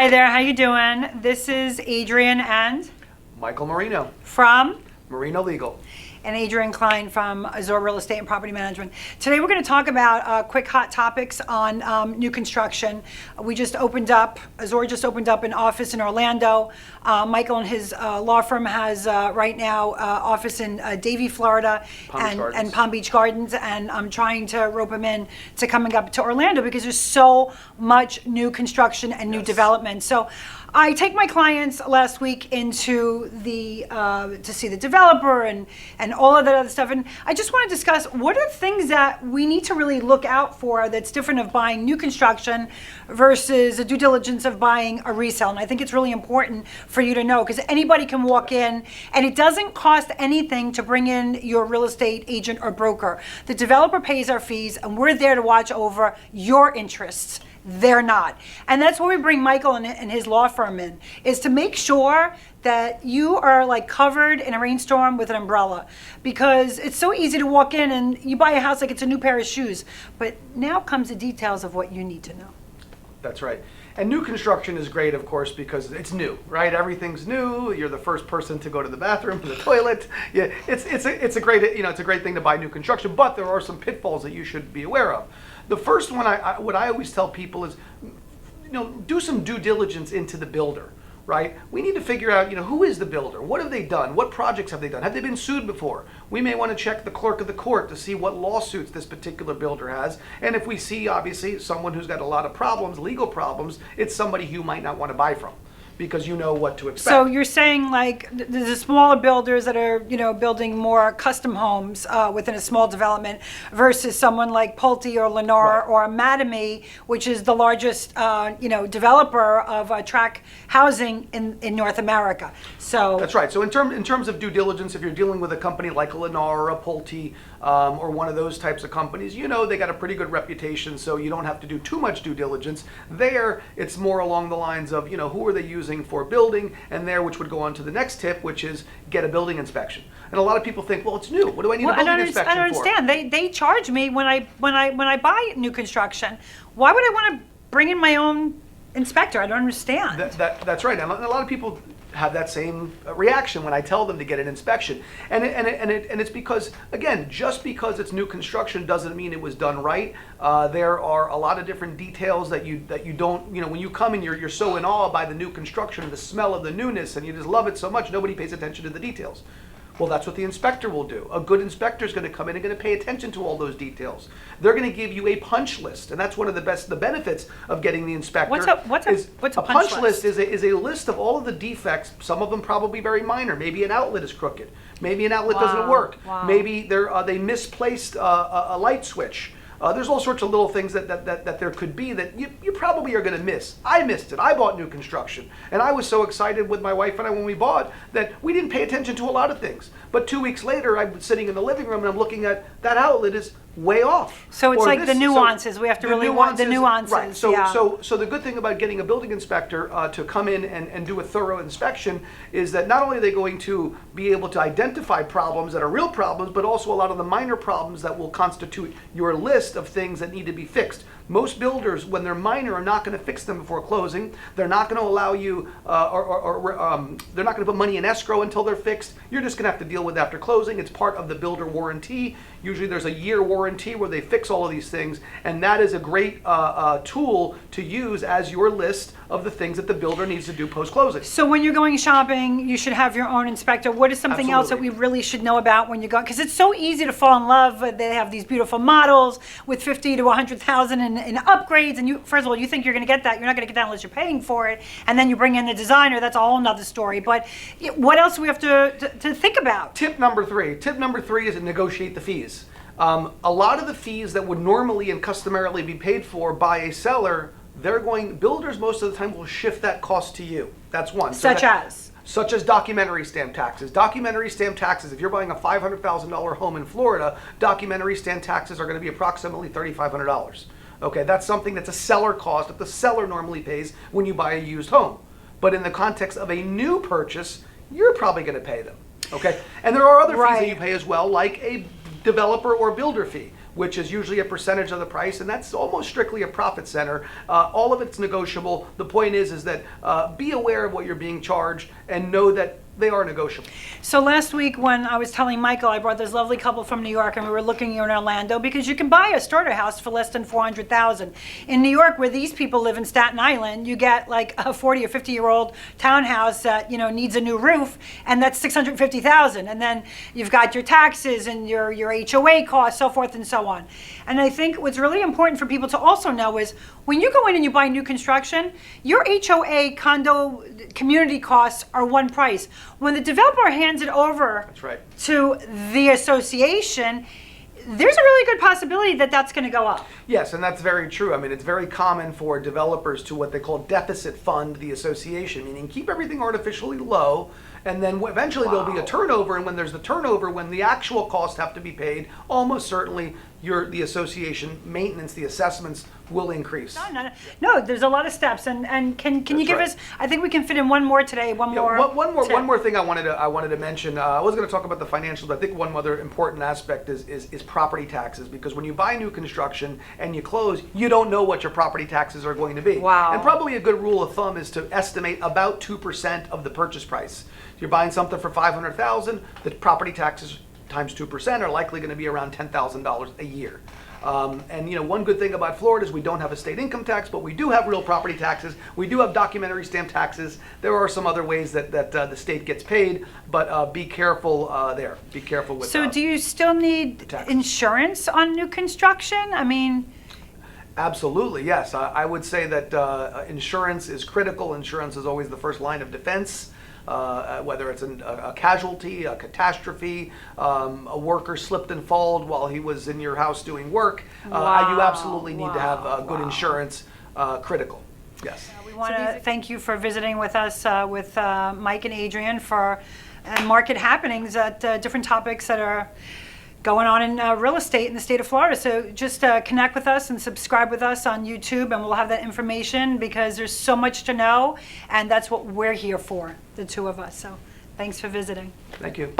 Hi there, how you doing? This is Adrienne and Michael Merino from Merino Legal. and Adrienne Klein from Azure Real Estate and Property Management. Today we're going to talk about quick hot topics on new construction. We just opened up, Azure just opened up an office in Orlando. Michael and his law firm has right now office in Davie, Florida and Palm Beach Gardens. And I'm trying to rope him in to coming up to Orlando because there's so much new construction and new development. So I take my clients last week into the to see the developer and all of that other stuff, and I just want to discuss what are things that we need to really look out for that's different of buying new construction versus the due diligence of buying a resale. And I think it's really important for you to know because anybody can walk in, and it doesn't cost anything to bring in your real estate agent or broker. The developer pays our fees, and we're there to watch over your interests. They're not. And that's where we bring Michael and his law firm in, is to make sure that you are like covered in a rainstorm with an umbrella, because it's so easy to walk in and you buy a house like it's a new pair of shoes. But now comes the details of what you need to know. That's right. And new construction is great, of course, because it's new, right? Everything's new. You're the first person to go to the bathroom and the toilet. Yeah, it's a great it's a great thing to buy new construction. But there are some pitfalls that you should be aware of. The first one, what I always tell people is, do some due diligence into the builder, right? We need to figure out, who is the builder? What have they done? What projects have they done? Have they been sued before? We may want to check the clerk of the court to see what lawsuits this particular builder has. And if we see, obviously, someone who's got a lot of problems, legal problems, it's somebody who you might not want to buy from, because you know what to expect. So you're saying like the smaller builders that are, building more custom homes within a small development versus someone like Pulte or Lennar or Mattamy, which is the largest, developer of tract housing in North America. So that's right. So in terms of due diligence, if you're dealing with a company like a Lennar or a Pulte or one of those types of companies, they got a pretty good reputation, so you don't have to do too much due diligence. There, it's more along the lines of, who are they using for building, and which would go on to the next tip, which is get a building inspection. And a lot of people think, well, it's new. What do I need a building inspection for? I don't understand. They charge me when I buy new construction. Why would I want to bring in my own inspector? I don't understand. That's right. And a lot of people have that same reaction when I tell them to get an inspection. And it's because, again, just because it's new construction doesn't mean it was done right. There are a lot of different details that you don't, when you come in, you're so in awe by the new construction and the smell of the newness, and you just love it so much, nobody pays attention to the details. Well, that's what the inspector will do. A good inspector is going to come in and going to pay attention to all those details. They're going to give you a punch list, and that's one of the benefits of getting the inspector. What's a punch list? Is a list of all of the defects. Some of them probably very minor. Maybe an outlet is crooked. Maybe an outlet doesn't work. Maybe they misplaced a light switch. There's all sorts of little things that there could be that you probably are going to miss. I missed it. I bought new construction, and I was so excited with my wife and I when we bought that we didn't pay attention to a lot of things. But 2 weeks later, I'm sitting in the living room and I'm looking at that outlet is way off. So it's like the nuances. We have to really want the nuances. Right. So the good thing about getting a building inspector to come in and do a thorough inspection is that not only are they going to be able to identify problems that are real problems, but also a lot of the minor problems that will constitute your list of things that need to be fixed. Most builders, when they're minor, are not going to fix them before closing. They're not going to allow you, they're not going to put money in escrow until they're fixed. You're just going to have to deal with after closing. It's part of the builder warranty. Usually there's a year warranty where they fix all of these things, and that is a great tool to use as your list of the things that the builder needs to do post-closing. So when you're going shopping, you should have your own inspector. What is something else that we really should know about when you go? Because it's so easy to fall in love. They have these beautiful models with 50 to 100,000 in upgrades, and first of all, you think you're going to get that. You're not going to get that unless you're paying for it, and then you bring in the designer. That's a whole nother story. But what else do we have to think about? Tip number three is to negotiate the fees. A lot of the fees that would normally and customarily be paid for by a seller, builders most of the time will shift that cost to you. That's one. Such as documentary stamp taxes. Documentary stamp taxes, if you're buying a $500,000 home in Florida, documentary stamp taxes are going to be approximately $3,500. Okay, that's something that's a seller cost that the seller normally pays when you buy a used home. But in the context of a new purchase, you're probably going to pay them. Okay, and there are other fees that you pay as well, like a developer or builder fee. which is usually a percentage of the price, and that's almost strictly a profit center. All of it's negotiable. The point is that be aware of what you're being charged and know that they are negotiable. So last week when I was telling Michael, I brought this lovely couple from New York and we were looking here in Orlando because you can buy a starter house for less than $400,000. In New York, where these people live in Staten Island, you get like a 40 or 50-year-old townhouse that, you know, needs a new roof, and that's $650,000. And then you've got your taxes and your HOA costs, so forth and so on. And I think what's really important for people to also know is when you go in and you buy new construction, your HOA condo community costs are one price. When the developer hands it over That's right. to the association, there's a really good possibility that that's going to go up. Yes, and that's very true. I mean, it's very common for developers to what they call deficit fund the association, meaning keep everything artificially low, and then eventually there'll be a turnover, and when there's the turnover, when the actual costs have to be paid, almost certainly the association maintenance, the assessments will increase. No, there's a lot of steps, and can you give right. us? I think we can fit in one more today. One more thing I wanted to mention. I was going to talk about the financials. I think one other important aspect is property taxes, because when you buy new construction and you close, you don't know what your property taxes are going to be. Wow. And probably a good rule of thumb is to estimate about 2% of the purchase price. If you're buying something for $500,000, the property taxes times 2% are likely going to be around $10,000 a year. And you know, one good thing about Florida is we don't have a state income tax, but we do have real property taxes. We do have documentary stamp taxes. There are some other ways that the state gets paid, but be careful there. Be careful with. So, do you still need insurance on new construction? I mean. Absolutely, yes. I would say that insurance is critical. Insurance is always the first line of defense. Whether it's a casualty, a catastrophe, a worker slipped and falled while he was in your house doing work, you absolutely need to have good insurance, critical. Yes. We want to thank you for visiting with us with Mike and Adrienne for market happenings at different topics that are going on in real estate in the state of Florida. So just connect with us and subscribe with us on YouTube, and we'll have that information because there's so much to know, and that's what we're here for, the two of us. So thanks for visiting. Thank you.